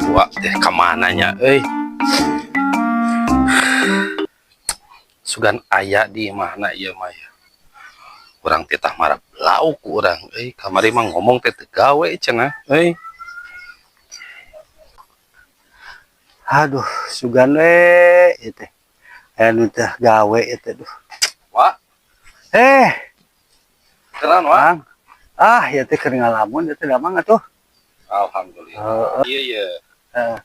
Wah, teh kemananya, sugan ayah di mana ya Maya? Orang titah marah lauk orang, kamari mah ngomong teh gawe cenah, Aduh, sugan we itu. Anu teh gawe itu duh. Wah, Eh, keren wah. Bang. Ah, ya teh keur ngalamun ya teh damang atuh. Alhamdulillah. Iya iya. Heeh.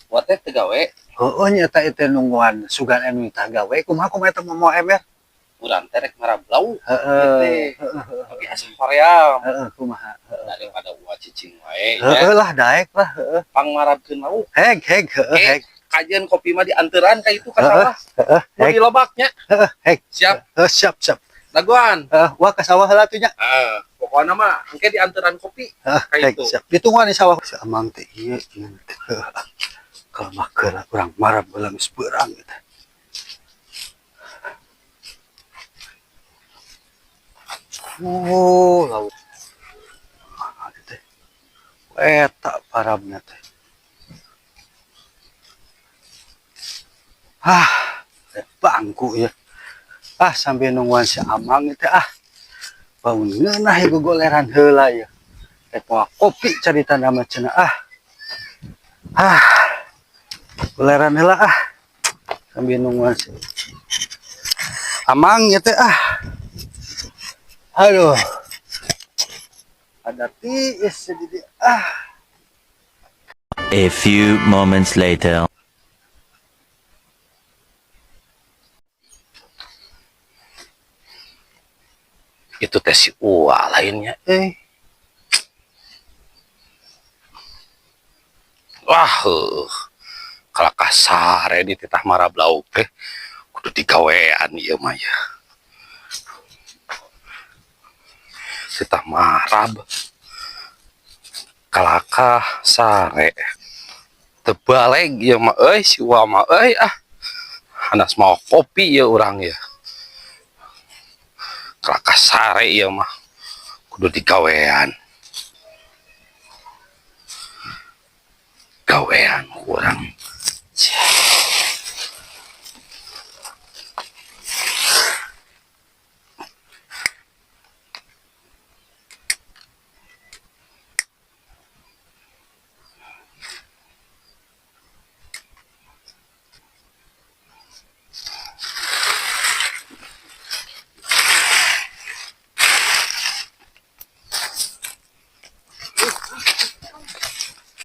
Wah teh teu gawe, Heueuh nya eta teh nungguan sugan anu teh gawe kumaha eta mau emer. urang teh rek marah blau. Heeh. Oke asam korea. Heeh, kumaha. Daripada ulah cicing wae Heeh ya. lah daek lah, heeh. Pang marabkeun lauk. Heg, heg. Kajian kopi mah dianteran ka itu ka Heeh, sawah. heeh, Mau heg. di lobaknya. Heg. Siap. Siap. Daguan. Wah ka sawah heula tuh nya. Pokoknya mah engke dianteran kopi. Heg, Itu. siap. Ditungguan di sawah. Si Amang teh ieu teh. Kalau mah keur urang marah beulah geus beurang gitu. Laut. Teh. Eta parabna teh. Bangku ya. Sambil nungguan si Amang itu bangun ngeunah ya gogoleran heula ya. Rek moal kopi carita nama cenah goleran heula sambil nungguan si Amang ya teh Aduh. Ada tiis jadi A few moments later. Itu teh si Uwa lainnya. Wah, kalau kasar di titah marah blau teh kudu digawean ieu mah ya. Titah marah kalakah sare tebaleg ieu mah si Uwa mah hanas mau kopi ya urang ya. Kalakah sare ieu mah kudu digawean. Gawean kurang